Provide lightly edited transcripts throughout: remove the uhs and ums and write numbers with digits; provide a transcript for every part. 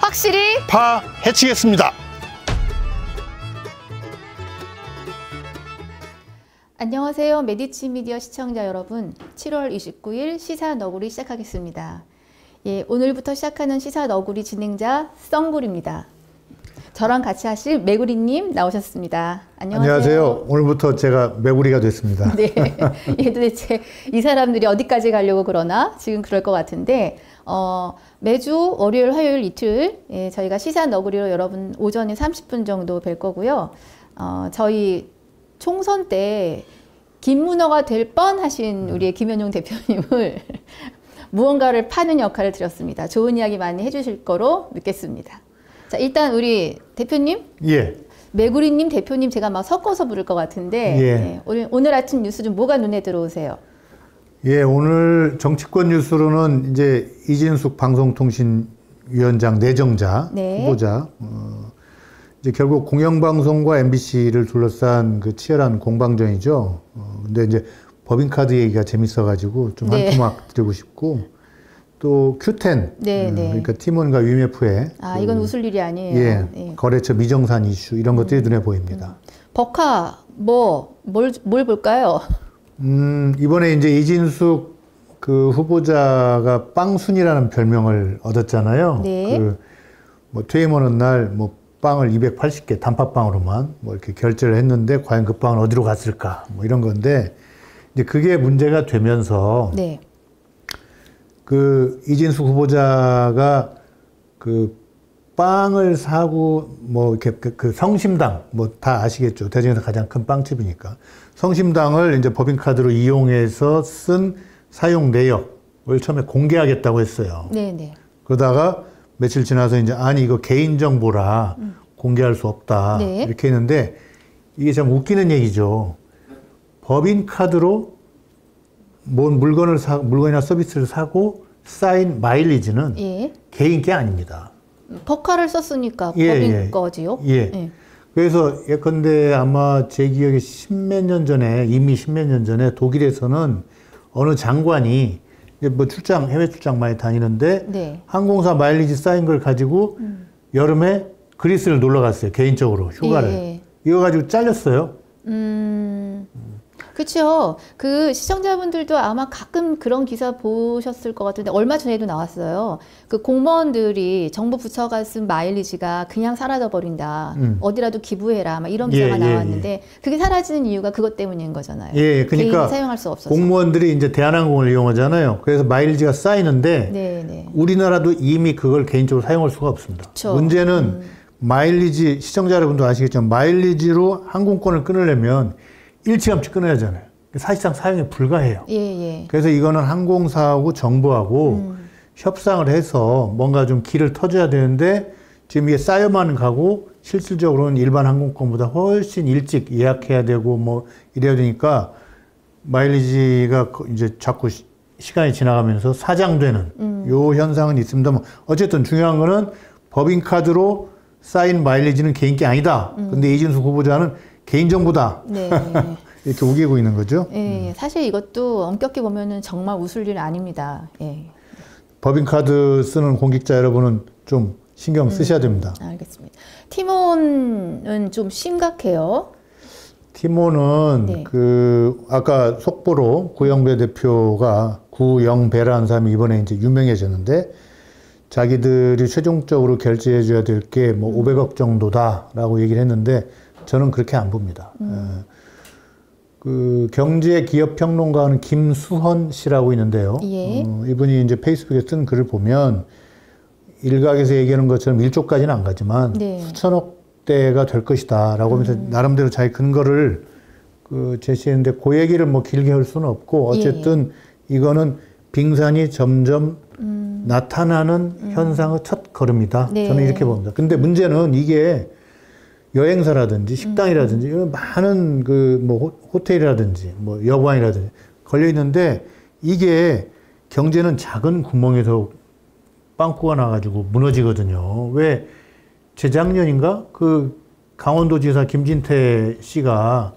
확실히 파헤치겠습니다. 안녕하세요. 메디치 미디어 시청자 여러분. 7월 29일 시사 너구리 시작하겠습니다. 예, 오늘부터 시작하는 시사 너구리 진행자 썬굴입니다. 저랑 같이 하실 메구리님 나오셨습니다. 안녕하세요. 안녕하세요. 오늘부터 제가 메구리가 됐습니다. 네. 예, 도대체 이 사람들이 어디까지 가려고 그러나 지금 그럴 것 같은데 매주 월요일, 화요일 이틀 저희가 시사 너구리로 여러분 오전에 30분 정도 뵐 거고요. 저희 총선 때 김문호가 될 뻔하신 우리의 김현용 대표님을 무언가를 파는 역할을 드렸습니다. 좋은 이야기 많이 해주실 거로 믿겠습니다. 자, 일단 우리 대표님, 예. 메구리님, 대표님 제가 막 섞어서 부를 것 같은데 예. 오늘 아침 뉴스 좀 뭐가 눈에 들어오세요? 예, 오늘 정치권 뉴스로는 이제 이진숙 방송통신위원장 내정자 후보자 이제 결국 공영방송과 MBC를 둘러싼 그 치열한 공방전이죠. 근데 이제 법인카드 얘기가 재밌어가지고 좀 한 토막 드리고 싶고. 또 Q10, 그러니까 티몬과 위메프의 이건 웃을 일이 아니에요. 예, 거래처 미정산 이슈 이런 것들이 눈에 보입니다. 버카 뭘 볼까요? 이번에 이제 이진숙 그 후보자가 빵순이라는 별명을 얻었잖아요. 네. 뭐 퇴임하는 날 뭐 빵을 280개 단팥빵으로만 뭐 이렇게 결제를 했는데 과연 그 빵은 어디로 갔을까? 뭐 이런 건데 이제 그게 문제가 되면서. 네. 그 이진숙 후보자가 그 빵을 사고 뭐 이렇게 그 성심당 뭐 다 아시겠죠. 대전에서 가장 큰 빵집이니까 성심당을 이제 법인카드로 이용해서 쓴 사용 내역을 처음에 공개하겠다고 했어요. 네네. 그러다가 며칠 지나서 이제 아니 이거 개인정보라 공개할 수 없다 이렇게 했는데 이게 참 웃기는 얘기죠. 법인카드로 뭔 물건이나 서비스를 사고 쌓인 마일리지는 개인 게 아닙니다. 버카를 썼으니까 법인 거지요? 예. 그래서 예컨대 아마 제 기억에 이미 십몇 년 전에 독일에서는 어느 장관이 뭐 해외 출장 많이 다니는데 항공사 마일리지 쌓인 걸 가지고 여름에 그리스를 놀러 갔어요. 개인적으로 휴가를. 이거 가지고 잘렸어요. 그렇죠. 그 시청자분들도 아마 가끔 그런 기사 보셨을 것 같은데 얼마 전에도 나왔어요. 그 공무원들이 정부 부처가 쓴 마일리지가 그냥 사라져 버린다. 어디라도 기부해라. 막 이런 기사가 나왔는데 그게 사라지는 이유가 그것 때문인 거잖아요. 그러니까 개인이 사용할 수 없어서. 공무원들이 이제 대한항공을 이용하잖아요. 그래서 마일리지가 쌓이는데 우리나라도 이미 그걸 개인적으로 사용할 수가 없습니다. 그쵸. 문제는 마일리지 시청자 여러분도 아시겠지만 마일리지로 항공권을 끊으려면 일찌감치 끊어야 하잖아요. 사실상 사용이 불가해요. 그래서 이거는 항공사하고 정부하고 협상을 해서 뭔가 좀 길을 터줘야 되는데 지금 이게 쌓여만 가고 실질적으로는 일반 항공권보다 훨씬 일찍 예약해야 되고 뭐 이래야 되니까 마일리지가 이제 자꾸 시간이 지나가면서 사장되는 요 현상은 있습니다만 어쨌든 중요한 거는 법인카드로 쌓인 마일리지는 개인 게 아니다. 근데 이진숙 후보자는 개인정보다. 이렇게 우기고 있는 거죠. 사실 이것도 엄격히 보면은 정말 웃을 일 아닙니다. 법인카드 쓰는 공직자 여러분은 좀 신경 쓰셔야 됩니다. 알겠습니다. 티몬은 좀 심각해요. 티몬은 아까 속보로 구영배 대표가 구영배라는 사람이 이번에 이제 유명해졌는데 자기들이 최종적으로 결제해줘야 될 게 뭐 500억 정도다라고 얘기를 했는데 저는 그렇게 안 봅니다. 그 경제기업평론가는 김수헌 씨라고 있는데요. 이분이 이제 페이스북에 쓴 글을 보면 일각에서 얘기하는 것처럼 1조까지는 안 가지만 수천억 대가 될 것이다라고 하면서 나름대로 자기 근거를 제시했는데 그 얘기를 뭐 길게 할 수는 없고 어쨌든 이거는 빙산이 점점 나타나는 현상의 첫 걸음이다. 저는 이렇게 봅니다. 근데 문제는 이게 여행사라든지 식당이라든지 이런 많은 그 뭐 호텔이라든지 뭐 여관이라든지 걸려 있는데 이게 경제는 작은 구멍에서 빵꾸가 나가지고 무너지거든요. 왜 재작년인가 그 강원도지사 김진태 씨가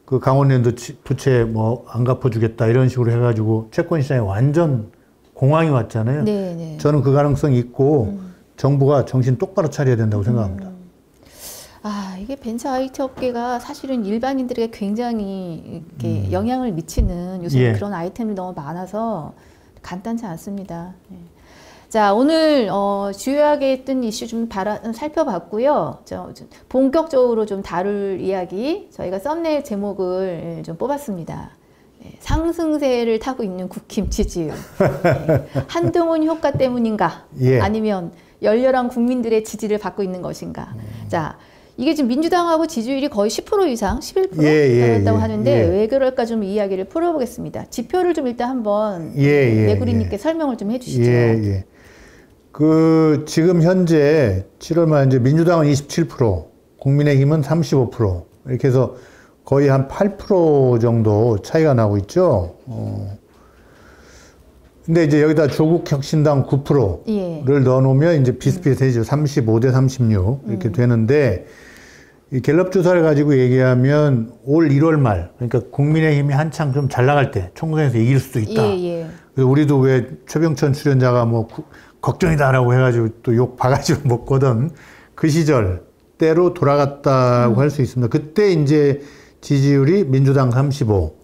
그 강원랜드 부채 뭐 안 갚아주겠다 이런 식으로 해가지고 채권 시장에 완전 공황이 왔잖아요. 네네. 저는 그 가능성이 있고 정부가 정신 똑바로 차려야 된다고 생각합니다. 이게 벤처 IT 업계가 사실은 일반인들에게 굉장히 이렇게 영향을 미치는 요새 예. 그런 아이템이 너무 많아서 간단치 않습니다. 예. 자, 오늘 주요하게 뜬 이슈 좀 살펴봤고요. 본격적으로 좀 다룰 이야기 저희가 썸네일 제목을 좀 뽑았습니다. 상승세를 타고 있는 국힘 지지율. 한동훈 효과 때문인가? 예. 아니면 열렬한 국민들의 지지를 받고 있는 것인가? 자, 이게 지금 민주당하고 지지율이 거의 10% 이상, 11% 나갔다고 하는데 왜 그럴까 좀 이야기를 풀어보겠습니다. 지표를 좀 일단 한번 내구리님께 설명을 좀 해주시죠. 지금 현재 7월 말 이제 민주당은 27%, 국민의힘은 35% 이렇게 해서 거의 한 8% 정도 차이가 나고 있죠. 근데 이제 여기다 조국혁신당 9%를 넣어놓으면 이제 비슷비슷해지죠. 35대 36 이렇게 되는데 이 갤럽 조사를 가지고 얘기하면 올 1월 말, 그러니까 국민의힘이 한창 좀 잘 나갈 때 총선에서 이길 수도 있다. 그래서 우리도 왜 최병천 출연자가 뭐 걱정이다라고 해가지고 또 욕 바가지고 먹거든. 그 시절 때로 돌아갔다고 할 수 있습니다. 그때 이제 지지율이 민주당 35,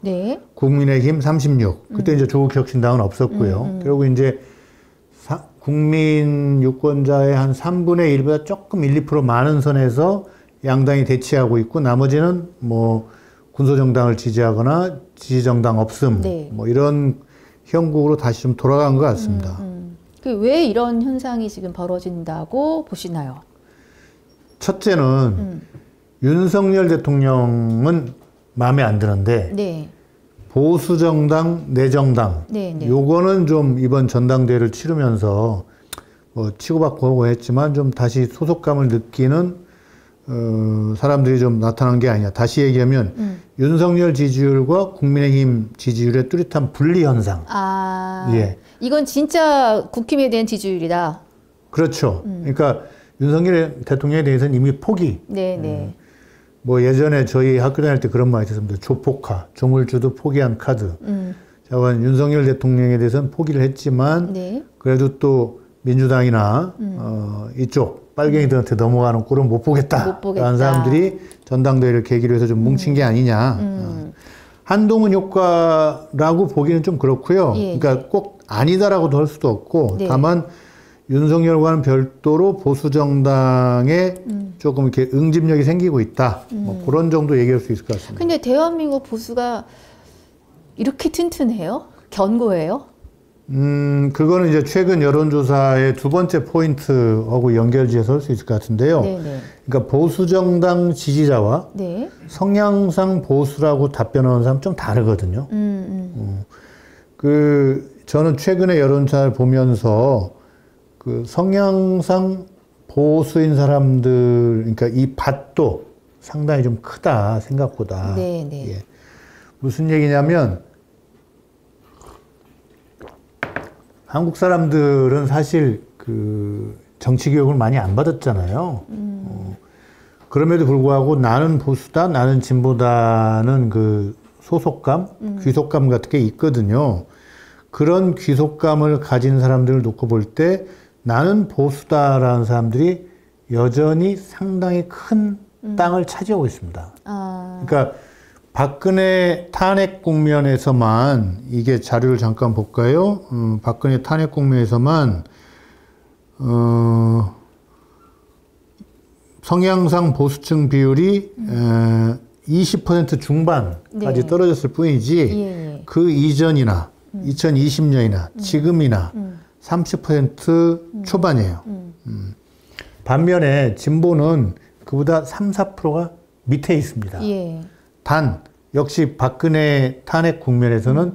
국민의힘 36. 그때 이제 조국혁신당은 없었고요. 그리고 이제 국민 유권자의 한 3분의 1보다 조금 1, 2% 많은 선에서 양당이 대치하고 있고 나머지는 뭐 군소정당을 지지하거나 지지정당 없음 뭐 이런 형국으로 다시 좀 돌아간 것 같습니다. 왜 이런 현상이 지금 벌어진다고 보시나요? 첫째는 윤석열 대통령은 마음에 안 드는데 보수정당, 내정당 요거는 좀 이번 전당대회를 치르면서 뭐 치고받고 하고 했지만 좀 다시 소속감을 느끼는 사람들이 좀 나타난 게 아니냐. 다시 얘기하면 윤석열 지지율과 국민의힘 지지율의 뚜렷한 분리 현상. 이건 진짜 국힘에 대한 지지율이다. 그렇죠. 그러니까 윤석열 대통령에 대해서는 이미 포기. 뭐 예전에 저희 학교 다닐 때 그런 말이 있었습니다. 조폭카, 조물주도 포기한 카드. 자관 윤석열 대통령에 대해서는 포기를 했지만 그래도 또 민주당이나 이쪽 빨갱이들한테 넘어가는 꼴은 못 보겠다라는 사람들이 전당대회를 계기로 해서 좀 뭉친 게 아니냐. 한동훈 효과라고 보기는 좀 그렇고요. 그러니까 꼭 아니다라고도 할 수도 없고 다만 윤석열과는 별도로 보수정당에 조금 이렇게 응집력이 생기고 있다. 뭐 그런 정도 얘기할 수 있을 것 같습니다. 근데 대한민국 보수가 이렇게 튼튼해요? 견고해요? 그거는 이제 최근 여론조사의 두 번째 포인트하고 연결지어서 할 수 있을 것 같은데요. 그러니까 보수정당 지지자와 성향상 보수라고 답변하는 사람 좀 다르거든요. 저는 최근에 여론조사를 보면서 그 성향상 보수인 사람들, 그러니까 이 밭도 상당히 좀 크다, 생각보다. 무슨 얘기냐면, 한국 사람들은 사실 그 정치 교육을 많이 안 받았잖아요. 그럼에도 불구하고 나는 보수다, 나는 진보다는 그 소속감, 귀속감 같은 게 있거든요. 그런 귀속감을 가진 사람들을 놓고 볼 때 나는 보수다라는 사람들이 여전히 상당히 큰 땅을 차지하고 있습니다. 그러니까 박근혜 탄핵 국면에서만 이게 자료를 잠깐 볼까요? 박근혜 탄핵 국면에서만 성향상 보수층 비율이 20% 중반까지 떨어졌을 뿐이지 그 이전이나 2020년이나 지금이나 30% 초반이에요. 반면에 진보는 그보다 3, 4%가 밑에 있습니다. 단 역시 박근혜 탄핵 국면에서는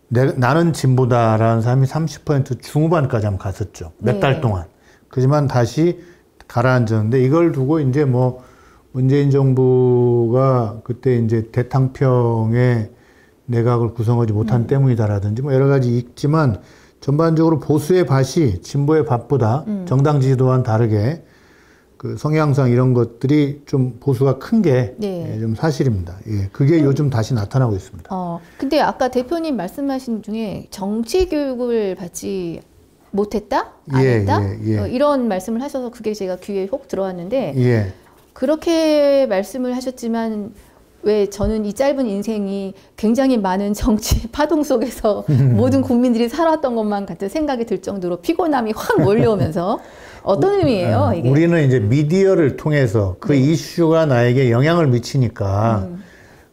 나는 진보다라는 사람이 30% 중후반까지 한번 갔었죠. 몇 달 동안. 그지만 다시 가라앉았는데 이걸 두고 이제 뭐 문재인 정부가 그때 이제 대탕평의 내각을 구성하지 못한 때문이다라든지 뭐 여러 가지 있지만 전반적으로 보수의 밭이 진보의 밭보다 정당 지지도와는 다르게 그 성향상 이런 것들이 좀 보수가 큰 게 좀 사실입니다. 그게 요즘 다시 나타나고 있습니다. 근데 아까 대표님 말씀하신 중에 정치 교육을 받지 못했다? 안 했다? 이런 말씀을 하셔서 그게 제가 귀에 혹 들어왔는데 그렇게 말씀을 하셨지만 왜 저는 이 짧은 인생이 굉장히 많은 정치 파동 속에서 모든 국민들이 살았던 것만 같은 생각이 들 정도로 피곤함이 확 몰려오면서 어떤 의미예요, 이게? 우리는 이제 미디어를 통해서 그 이슈가 나에게 영향을 미치니까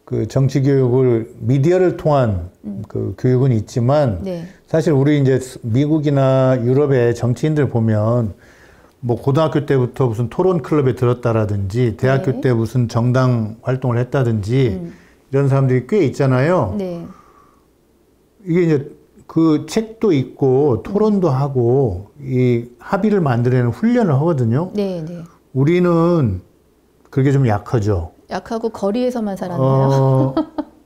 그 정치 교육을 미디어를 통한 그 교육은 있지만 사실 우리 이제 미국이나 유럽의 정치인들 보면 뭐 고등학교 때부터 무슨 토론 클럽에 들었다라든지 대학교 때 무슨 정당 활동을 했다든지 이런 사람들이 꽤 있잖아요. 이게 이제 그 책도 있고 토론도 하고 이 합의를 만들어내는 훈련을 하거든요. 우리는 그게 좀 약하죠. 약하고 거리에서만 살았네요.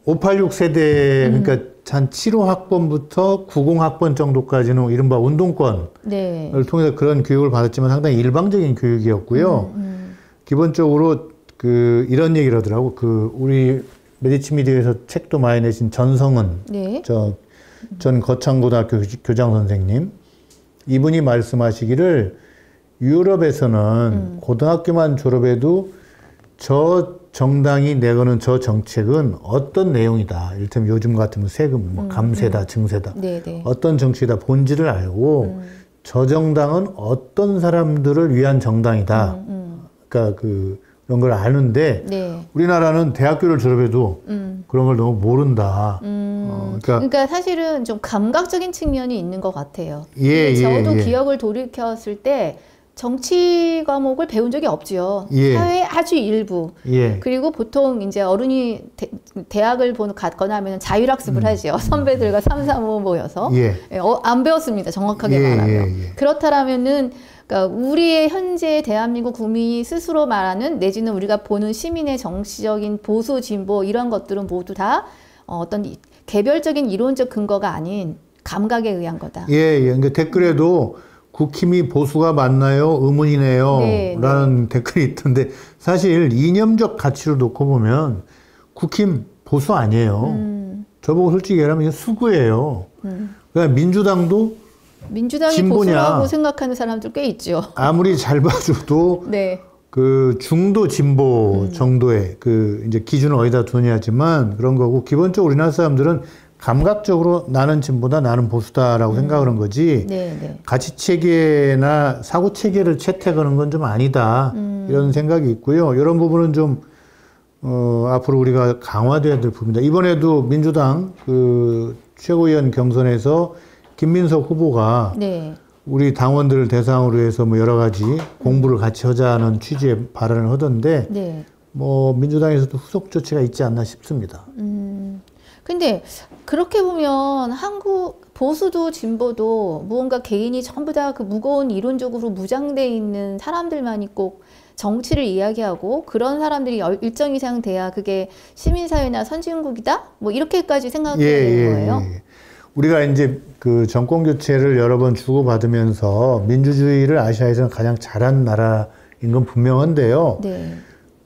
586 세대, 그러니까 한 75학번부터 90학번 정도까지는 이른바 운동권을 통해서 그런 교육을 받았지만 상당히 일방적인 교육이었고요. 기본적으로 그 이런 얘기를 하더라고. 그 우리 메디치 미디어에서 책도 많이 내신 전성은 전 거창고등학교 교장 선생님, 이분이 말씀하시기를 유럽에서는 고등학교만 졸업해도 저 정당이 내거는 저 정책은 어떤 내용이다. 이를테면 요즘 같으면 세금, 뭐 감세다, 증세다. 어떤 정치다 본질을 알고 저 정당은 어떤 사람들을 위한 정당이다. 그러니까 그런 걸 아는데 우리나라는 대학교를 졸업해도 그런 걸 너무 모른다. 그러니까 사실은 좀 감각적인 측면이 있는 것 같아요. 저도 기억을 돌이켰을 때 정치 과목을 배운 적이 없죠. 사회 아주 일부. 그리고 보통 이제 어른이 대학을 갔거나 하면 자율학습을 하죠. 선배들과 3, 4, 5 모여서. 안 배웠습니다. 정확하게 말하면. 그렇다면은 그러니까 우리의 현재 대한민국 국민이 스스로 말하는 내지는 우리가 보는 시민의 정치적인 보수, 진보 이런 것들은 모두 다 어떤 개별적인 이론적 근거가 아닌 감각에 의한 거다. 그러니까 댓글에도 국힘이 보수가 맞나요? 의문이네요. 라는 댓글이 있던데 사실 이념적 가치로 놓고 보면 국힘 보수 아니에요. 저보고 솔직히 얘기하면 이게 수구예요. 그러니까 민주당이 진보냐, 보수라고 생각하는 사람들 꽤 있죠. 아무리 잘 봐줘도 그 중도 진보 정도의 그 이제 기준을 어디다 두냐지만 그런 거고 기본적으로 우리나라 사람들은 감각적으로 나는 진보다 나는 보수다라고 생각하는 거지 가치 체계나 사고 체계를 채택하는 건 좀 아니다 이런 생각이 있고요. 이런 부분은 좀 앞으로 우리가 강화돼야 될 부분이다. 이번에도 민주당 그 최고위원 경선에서 김민석 후보가 우리 당원들을 대상으로 해서 뭐 여러 가지 공부를 같이 하자는 취지의 발언을 하던데 뭐 민주당에서도 후속 조치가 있지 않나 싶습니다. 근데 그렇게 보면 한국 보수도 진보도 무언가 개인이 전부 다 그 무거운 이론적으로 무장돼 있는 사람들만이 꼭 정치를 이야기하고 그런 사람들이 일정 이상 돼야 그게 시민사회나 선진국이다? 뭐 이렇게까지 생각해야 되는 거예요? 우리가 이제 그 정권 교체를 여러 번 주고받으면서 민주주의를 아시아에서는 가장 잘한 나라인 건 분명한데요.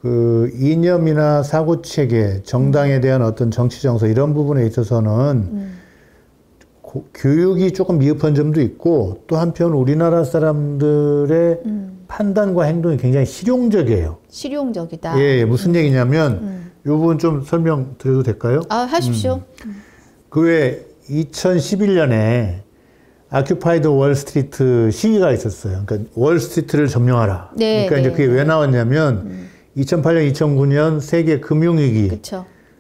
그 이념이나 사고 체계, 정당에 대한 어떤 정치 정서 이런 부분에 있어서는 교육이 조금 미흡한 점도 있고 또 한편 우리나라 사람들의 판단과 행동이 굉장히 실용적이에요. 실용적이다. 무슨 얘기냐면 이 부분 좀 설명드려도 될까요? 하십시오. 그 외에 2011년에 아큐파이드 월스트리트 시위가 있었어요. 그러니까 월스트리트를 점령하라. 그러니까 이제 그게 왜 나왔냐면 2008년, 2009년 세계 금융위기.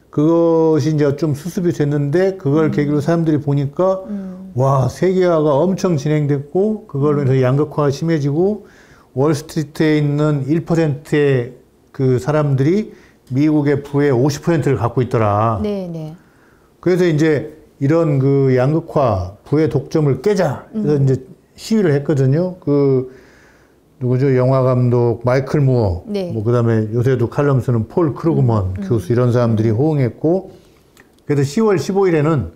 그것이 이제 좀 수습이 됐는데 그걸 계기로 사람들이 보니까 와, 세계화가 엄청 진행됐고 그걸로 인해서 양극화가 심해지고 월스트리트에 있는 1%의 그 사람들이 미국의 부의 50%를 갖고 있더라. 그래서 이제 이런 그 양극화, 부의 독점을 깨자. 그래서 이제 시위를 했거든요. 누구죠? 영화 감독 마이클 무어, 뭐 그다음에 요새도 칼럼 쓰는 폴 크루그먼 교수 이런 사람들이 호응했고, 그래서 10월 15일에는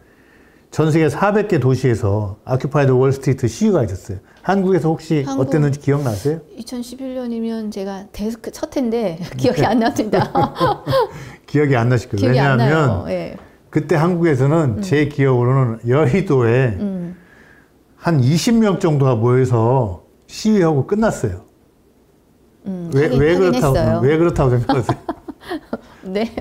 전 세계 400개 도시에서 아큐파이드 월스트리트 시위가 있었어요. 한국에서 혹시 어땠는지 기억나세요? 2011년이면 제가 데스크 첫 해인데 기억이 안 납니다. 기억이 안 나실 거예요. 왜냐하면 그때 한국에서는 제 기억으로는 여의도에 한 20명 정도가 모여서 시위하고 끝났어요. 왜 그렇다고 생각하세요? 네.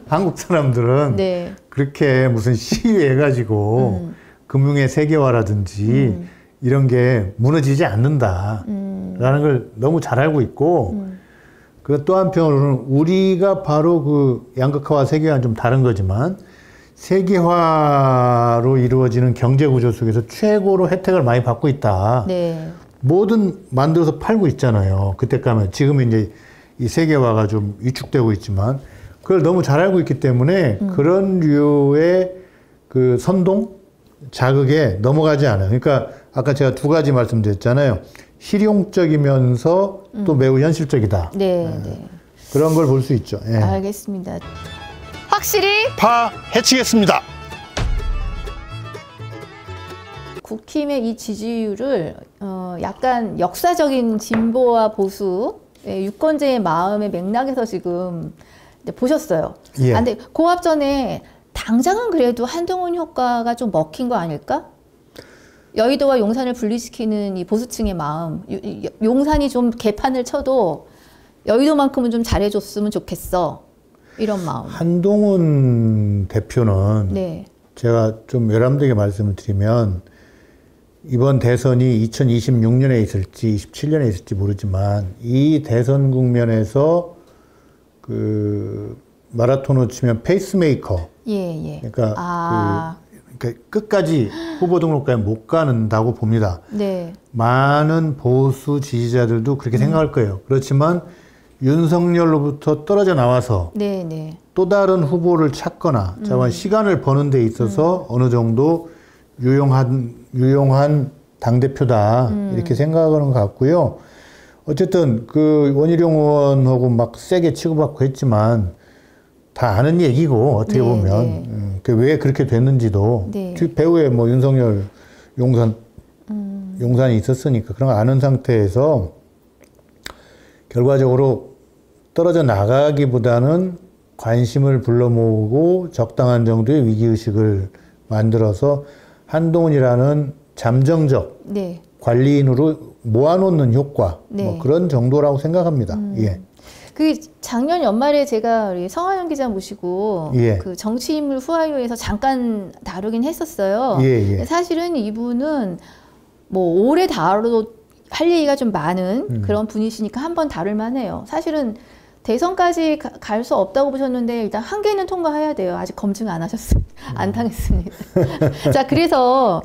한국 사람들은 네. 그렇게 무슨 시위해가지고 금융의 세계화라든지 이런 게 무너지지 않는다라는 걸 너무 잘 알고 있고 그 또 한편으로는 우리가 바로 그 양극화와 세계화는 좀 다른 거지만 세계화로 이루어지는 경제 구조 속에서 최고로 혜택을 많이 받고 있다. 네. 뭐든 만들어서 팔고 있잖아요. 그때 가면 지금은 이제 이 세계화가 좀 위축되고 있지만 그걸 너무 잘 알고 있기 때문에 그런 류의 그 선동 자극에 넘어가지 않아요. 그러니까 아까 제가 두 가지 말씀드렸잖아요. 실용적이면서 또 매우 현실적이다. 네, 네. 그런 걸 볼 수 있죠. 예. 알겠습니다. 확실히 파헤치겠습니다. 국힘의 이 지지율을 약간 역사적인 진보와 보수의 유권자의 마음의 맥락에서 지금 보셨어요. 예. 근데 고합 전에 당장은 그래도 한동훈 효과가 좀 먹힌 거 아닐까? 여의도와 용산을 분리시키는 이 보수층의 마음, 용산이 좀 개판을 쳐도 여의도만큼은 좀 잘해줬으면 좋겠어. 이런 마음. 한동훈 대표는 네. 제가 좀 외람되게 말씀을 드리면 이번 대선이 2026년에 있을지 27년에 있을지 모르지만 이 대선 국면에서 그 마라톤으로 치면 페이스메이커. 예. 그러니까 그러니까 끝까지 후보 등록까지 못 가는다고 봅니다. 네. 많은 보수 지지자들도 그렇게 생각할 거예요. 그렇지만 윤석열로부터 떨어져 나와서 또 다른 후보를 찾거나 시간을 버는 데 있어서 어느 정도 유용한 당대표다 이렇게 생각하는 것 같고요. 어쨌든 그 원희룡 의원하고 막 세게 치고받고 했지만 다 아는 얘기고 어떻게 보면 왜 그렇게 됐는지도 배후에 뭐 윤석열 용산이 있었으니까 그런 거 아는 상태에서 결과적으로 떨어져 나가기보다는 관심을 불러 모으고 적당한 정도의 위기의식을 만들어서 한동훈이라는 잠정적 관리인으로 모아놓는 효과 뭐 그런 정도라고 생각합니다. 예. 그 작년 연말에 제가 우리 성화영 기자 모시고 그 정치인물 후아유에서 잠깐 다루긴 했었어요. 사실은 이분은 뭐 오래 다뤄도 할 얘기가 좀 많은 그런 분이시니까 한번 다룰 만해요. 사실은 대선까지 갈 수 없다고 보셨는데 일단 한계는 통과해야 돼요. 아직 검증 안 하셨어요. 안 당했습니다. 자, 그래서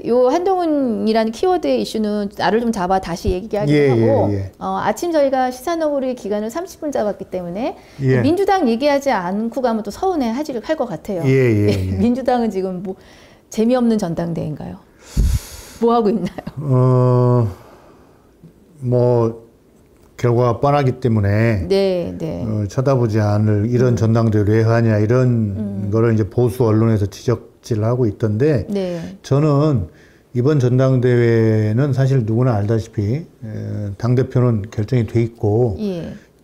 요 한동훈이라는 키워드의 이슈는 나를 좀 잡아 다시 얘기하기로 하고 아침 저희가 시사너구리 기간을 30분 잡았기 때문에 민주당 얘기하지 않고 가면 또 서운해 할 것 같아요. 민주당은 지금 뭐 재미없는 전당대회인가요? 뭐 하고 있나요? 뭐 결과가 뻔하기 때문에 쳐다보지 않을 이런 전당대회를 왜 하냐 이런 거를 이제 보수 언론에서 지적질을 하고 있던데 저는 이번 전당대회는 사실 누구나 알다시피 당대표는 결정이 돼 있고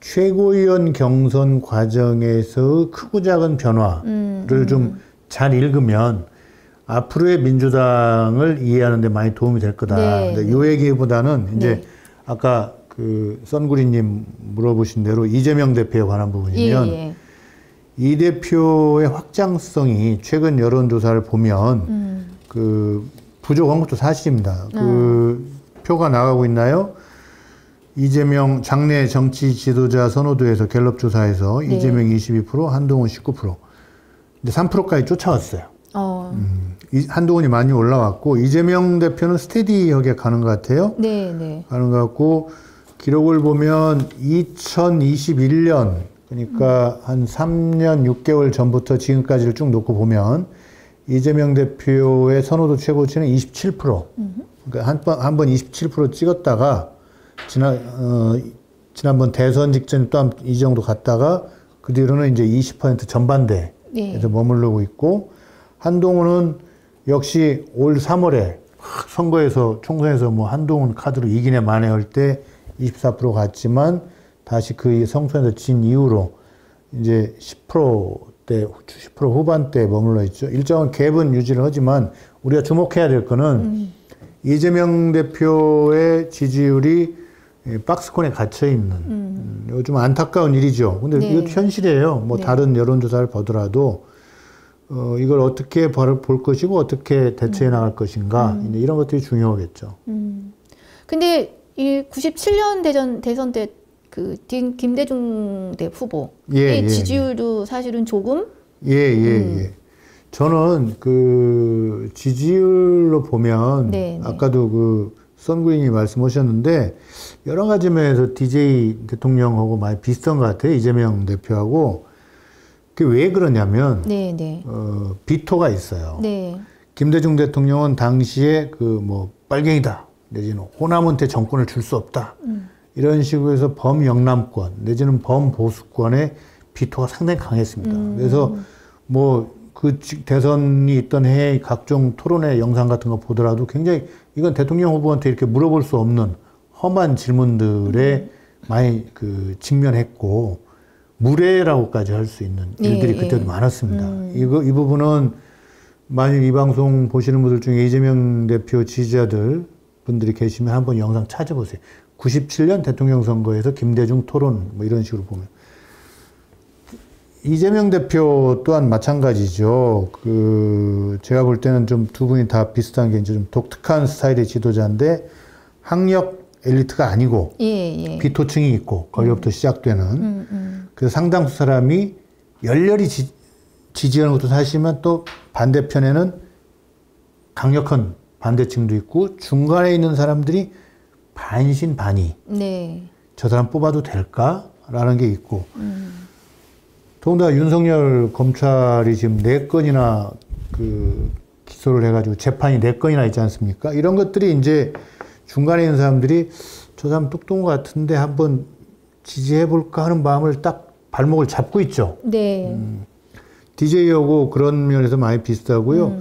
최고위원 경선 과정에서 크고 작은 변화를 좀 잘 읽으면 앞으로의 민주당을 이해하는 데 많이 도움이 될 거다. 근데 요 얘기보다는 이제 아까 그 썬구리님 물어보신 대로 이재명 대표에 관한 부분이면 이 대표의 확장성이 최근 여론조사를 보면 그 부족한 것도 사실입니다. 그 표가 나가고 있나요? 이재명 장내 정치 지도자 선호도에서 갤럽 조사에서 이재명 22%, 한동훈 19%. 근데 3%까지 쫓아왔어요. 한동훈이 많이 올라왔고 이재명 대표는 스테디하게 가는 것 같아요. 가는 것 같고 기록을 보면 2021년 그러니까 한 3년 6개월 전부터 지금까지를 쭉 놓고 보면 이재명 대표의 선호도 최고치는 27%. 그러니까 한 번 27% 찍었다가 지난번 대선 직전에 또 이 정도 갔다가 그 뒤로는 이제 20% 전반대에서 머무르고 있고 한동훈은 역시 올 3월에 선거에서 총선에서 뭐 한동훈 카드로 이기네 마네 할 때 24% 갔지만 다시 그 성선에서 진 이후로 이제 10%대, 10% 후반대에 머물러 있죠. 일정한 갭은 유지를 하지만 우리가 주목해야 될 거는 이재명 대표의 지지율이 박스권에 gat혀 있는 이거 좀 안타까운 일이죠. 근데 네. 이것도 현실이에요. 뭐 네. 다른 여론조사를 보더라도 이걸 어떻게 볼 것이고 어떻게 대처해 나갈 것인가 이런 것들이 중요하겠죠. 근데 이 97년 대선 때 그 김대중 대 후보의 예, 지지율도 사실은 조금 예. 저는 그 지지율로 보면 네, 네. 아까도 그 선구인이 말씀하셨는데 여러 가지 면에서 DJ 대통령하고 많이 비슷한 것 같아요. 이재명 대표하고. 그게 왜 그러냐면 네, 네. 비토가 있어요. 네. 김대중 대통령은 당시에 그 뭐 빨갱이다 내지는 호남한테 정권을 줄 수 없다 이런 식으로 해서 범영남권 내지는 범보수권의 비토가 상당히 강했습니다. 그래서 뭐 그 대선이 있던 해의 각종 토론회 영상 같은 거 보더라도 굉장히 이건 대통령 후보한테 이렇게 물어볼 수 없는 험한 질문들에 많이 그 직면했고 무례라고까지 할 수 있는 일들이 그때도 많았습니다. 이 부분은 만일 이 방송 보시는 분들 중에 이재명 대표 지지자들 분들이 계시면 한번 영상 찾아보세요. 97년 대통령 선거에서 김대중 토론 뭐 이런 식으로 보면 이재명 대표 또한 마찬가지죠. 그 제가 볼 때는 좀 두 분이 다 비슷한 게 이제 좀 독특한 스타일의 지도자인데 학력 엘리트가 아니고 예. 비토층이 있고 거기부터 시작되는 그래서 상당수 사람이 열렬히 지지하는 것도 사실이지만 또 반대편에는 강력한 반대층도 있고 중간에 있는 사람들이 반신반의. 네. 저 사람 뽑아도 될까라는 게 있고 더군다나 윤석열 검찰이 지금 4건이나 그 기소를 해가지고 재판이 4건이나 있지 않습니까? 이런 것들이 이제 중간에 있는 사람들이 저 사람 똑똑한 것 같은데 한번 지지해볼까 하는 마음을 딱 발목을 잡고 있죠. 네. DJ하고 그런 면에서 많이 비슷하고요.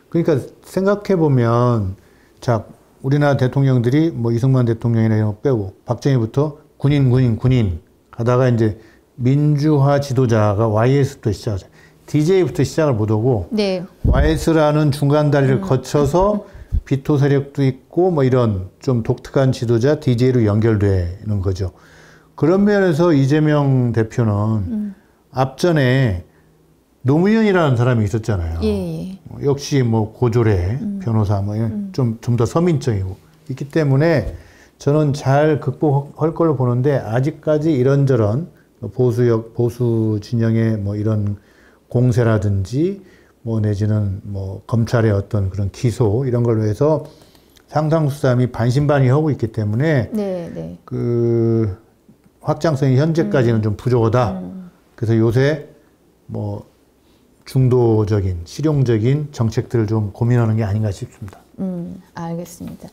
그러니까 생각해보면, 자, 우리나라 대통령들이 뭐 이승만 대통령이나 이런 거 빼고 박정희부터 군인 하다가 이제 민주화 지도자가 YS부터 시작하죠. DJ부터 시작을 못하고 네. YS라는 중간 다리를 거쳐서 비토 세력도 있고 뭐 이런 좀 독특한 지도자 DJ로 연결되는 거죠. 그런 면에서 이재명 대표는 앞전에 노무현이라는 사람이 있었잖아요. 예. 역시 뭐 고졸의 변호사 뭐 좀 더 서민적이고 있기 때문에 저는 잘 극복할 걸로 보는데 아직까지 이런저런 보수 진영의 뭐 이런 공세라든지 뭐 내지는 뭐 검찰의 어떤 그런 기소 이런 걸로 해서 상당수 사람이 반신반의하고 있기 때문에 네. 그 확장성이 현재까지는 좀 부족하다. 그래서 요새 뭐 중도적인 실용적인 정책들을 좀 고민하는 게 아닌가 싶습니다. 알겠습니다.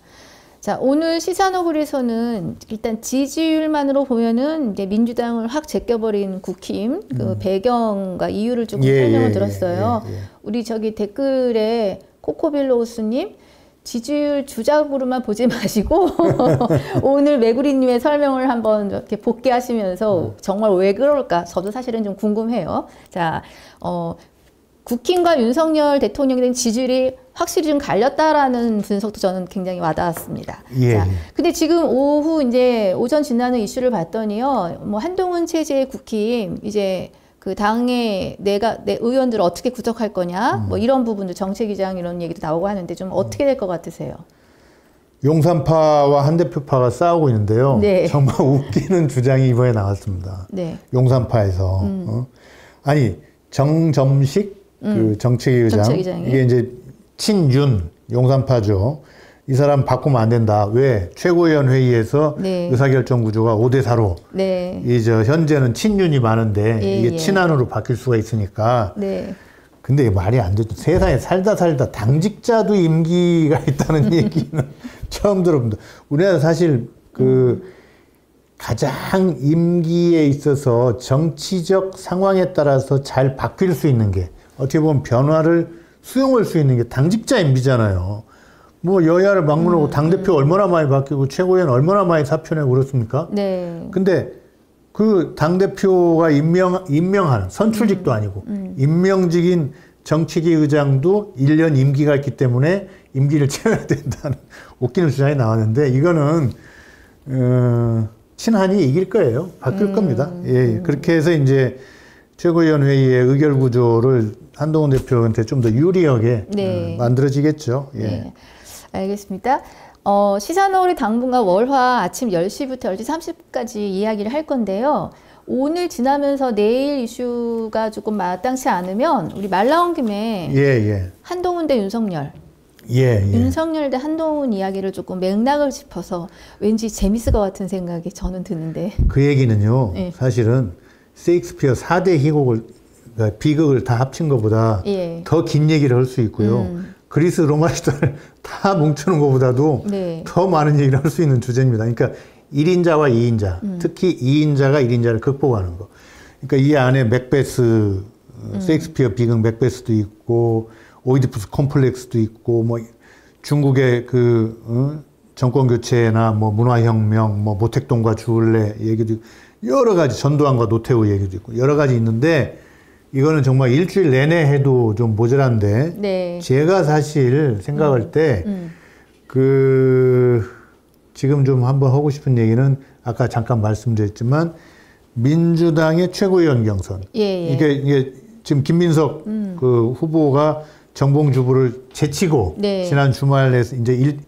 자, 오늘 시사너굴에서는 일단 지지율만으로 보면은 이제 민주당을 확 제껴버린 국힘 그 배경과 이유를 조금 설명을 들었어요. 우리 저기 댓글에 코코빌로우스님 지지율 주작으로만 보지 마시고 오늘 메구리님의 설명을 한번 이렇게 복귀하시면서 정말 왜 그럴까? 저도 사실은 좀 궁금해요. 자, 국힘과 윤석열 대통령에 대한 지지율이 확실히 좀 갈렸다라는 분석도 저는 굉장히 와닿았습니다. 자, 근데 지금 오후 이제 오전 지나는 이슈를 봤더니요, 뭐 한동훈 체제의 국힘 이제 그 당의 내 의원들을 어떻게 구성할 거냐, 뭐 이런 부분도 정책위장 이런 얘기도 나오고 하는데 좀 어떻게 될 것 같으세요? 용산파와 한대표파가 싸우고 있는데요. 네. 정말 웃기는 주장이 이번에 나왔습니다. 네. 용산파에서 아니 정점식 그 정책위장 이게 이제 친윤 용산파죠. 이 사람 바꾸면 안 된다. 왜? 최고위원 회의에서 네. 의사결정 구조가 5대4로 네. 현재는 친윤이 많은데 이게 친한으로 바뀔 수가 있으니까. 네. 근데 말이 안 되죠. 세상에 살다 당직자도 임기가 있다는 얘기는 처음 들어봅니다. 우리나라 사실 그 가장 임기에 있어서 정치적 상황에 따라서 잘 바뀔 수 있는 게 어떻게 보면 변화를 수용할 수 있는 게 당직자 임기잖아요. 뭐 여야를 막론하고 당대표 얼마나 많이 바뀌고 최고위원 얼마나 많이 사표내고 그렇습니까? 네. 근데 그 당대표가 임명하는 선출직도 아니고 임명직인 정치기 의장도 1년 임기가 있기 때문에 임기를 채워야 된다는 웃기는 주장이 나왔는데 이거는 친한이 이길 거예요. 바뀔 겁니다. 예, 그렇게 해서 이제 최고위원회의의 의결 구조를 한동훈 대표한테 좀 더 유리하게 네. 만들어지겠죠. 예. 네. 알겠습니다. 시사너구리 당분간 월화 아침 10시부터 10시 30분까지 이야기를 할 건데요. 오늘 지나면서 내일 이슈가 조금 마땅치 않으면 우리 말 나온 김에 한동훈 대 윤석열, 윤석열 대 한동훈 이야기를 조금 맥락을 짚어서 왠지 재밌을 것 같은 생각이 저는 드는데. 그 얘기는요. 사실은 세익스피어 4대 희곡을 그러니까 비극을 다 합친 것보다 더 긴 얘기를 할 수 있고요. 그리스 로마 시대를 다 뭉치는 것보다도 더 많은 얘기를 할 수 있는 주제입니다. 그러니까 1인자와 2인자, 특히 2인자가 1인자를 극복하는 거. 그러니까 이 안에 맥베스, 세익스피어 비극 맥베스도 있고, 오이디푸스 콤플렉스도 있고, 뭐 중국의 정권 교체나 뭐 문화혁명, 뭐 모택동과 주울레 얘기도 있고, 여러 가지 전두환과 노태우 얘기도 있고 여러 가지 있는데 이거는 정말 일주일 내내 해도 좀 모자란데 제가 사실 생각할 때 지금 좀 한번 하고 싶은 얘기는 아까 잠깐 말씀드렸지만 민주당의 최고위원 경선 이게 지금 김민석 그 후보가 정봉주부를 제치고 지난 주말에 이제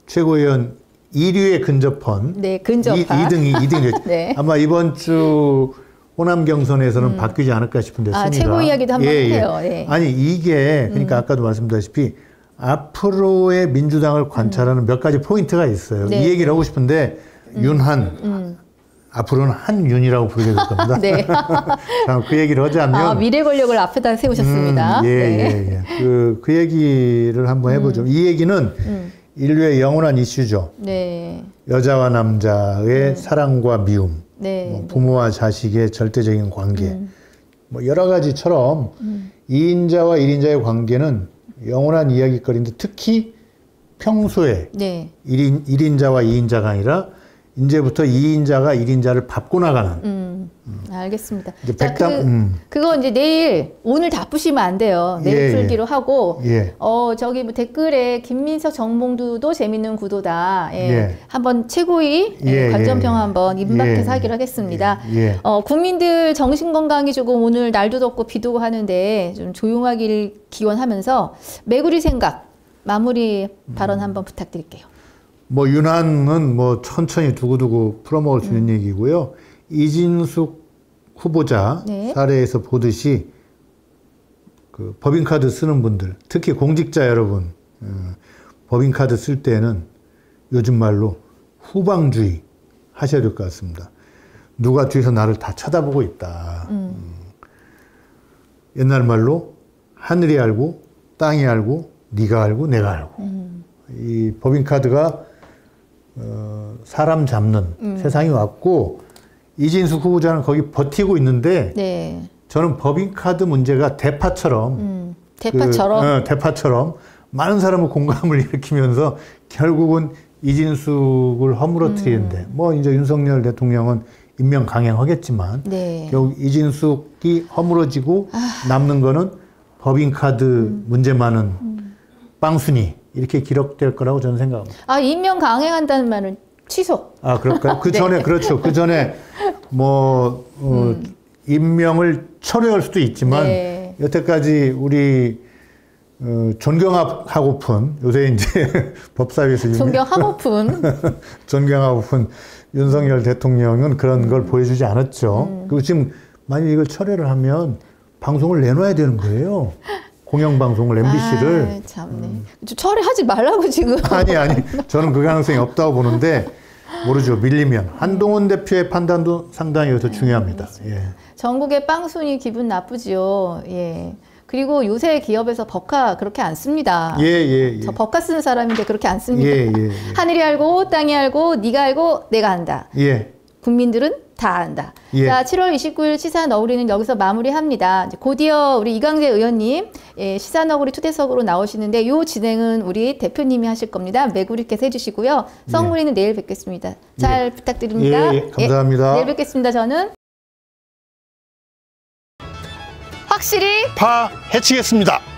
최고위원 1위에 근접한. 근접한. 2등이. 아마 이번 주 호남 경선에서는 바뀌지 않을까 싶은데, 순위가. 최고 이야기도 한번 해요. 아니, 이게, 그러니까 아까도 말씀드렸다시피, 앞으로의 민주당을 관찰하는 몇 가지 포인트가 있어요. 이 얘기를 하고 싶은데, 윤한. 앞으로는 한윤이라고 부르게 될 겁니다. 그 얘기를 하지 않으면. 미래 권력을 앞에다 세우셨습니다. 그 얘기를 한번 해보죠. 이 얘기는, 인류의 영원한 이슈죠. 여자와 남자의 사랑과 미움, 뭐 부모와 자식의 절대적인 관계, 뭐 여러 가지처럼 2인자와 1인자의 관계는 영원한 이야기거리인데 특히 평소에 1인자와 2인자가 아니라 이제부터 2인자가 1인자를 밟고 나가는. 알겠습니다. 자, 그거 이제 내일, 오늘 다 푸시면 안 돼요. 내일 풀기로 하고, 저기 뭐 댓글에 김민석, 정봉주도 재밌는 구도다. 한번 최고위 관전평 한번 임박해서 하기로 하겠습니다. 국민들 정신건강이 조금 오늘 날도 덥고 비도 하는데 좀 조용하길 기원하면서 메구리 생각, 마무리 발언 한번 부탁드릴게요. 뭐 윤한은 뭐 천천히 두고두고 풀어먹을 수 있는 얘기고요. 이진숙 후보자 사례에서 보듯이 그 법인카드 쓰는 분들, 특히 공직자 여러분, 법인카드 쓸 때는 요즘 말로 후방주의 하셔야 될 것 같습니다. 누가 뒤에서 나를 다 쳐다보고 있다. 옛날 말로 하늘이 알고 땅이 알고 네가 알고 내가 알고. 이 법인카드가 사람 잡는 세상이 왔고 이진숙 후보자는 거기 버티고 있는데 저는 법인카드 문제가 대파처럼 대파처럼 많은 사람의 공감을 일으키면서 결국은 이진숙을 허물어뜨리는데 뭐 이제 윤석열 대통령은 임명 강행하겠지만 결국 이진숙이 허물어지고 남는 거는 법인카드 문제 많은 빵순이 이렇게 기록될 거라고 저는 생각합니다. 임명 강행한다는 말은 취소. 그럴까요? 그 전에 그렇죠. 그 전에 뭐 임명을 철회할 수도 있지만 여태까지 우리 존경하고픈 요새 이제 법사위에서 존경하고픈 윤석열 대통령은 그런 걸 보여주지 않았죠. 그리고 지금 만약 이걸 철회를 하면 방송을 내놔야 되는 거예요. 공영방송을 MBC를. 참네. 철회하지 말라고 지금. 아니. 저는 그 가능성이 없다고 보는데 모르죠. 밀리면. 한동훈 대표의 판단도 상당히 여기서 중요합니다. 전국의 빵순이 기분 나쁘지요. 그리고 요새 기업에서 법카 그렇게 안 씁니다. 저 법카 쓰는 사람인데 그렇게 안 씁니다. 하늘이 알고 땅이 알고 네가 알고 내가 안다. 국민들은 다 안다. 자, 7월 29일 시사너구리는 여기서 마무리합니다. 곧이어 우리 이광재 의원님 시사너구리 초대석으로 나오시는데 이 진행은 우리 대표님이 하실 겁니다. 메구리께서 해주시고요. 썩무리는 내일 뵙겠습니다. 잘 부탁드립니다. 감사합니다. 내일 뵙겠습니다. 저는 확실히 파헤치겠습니다.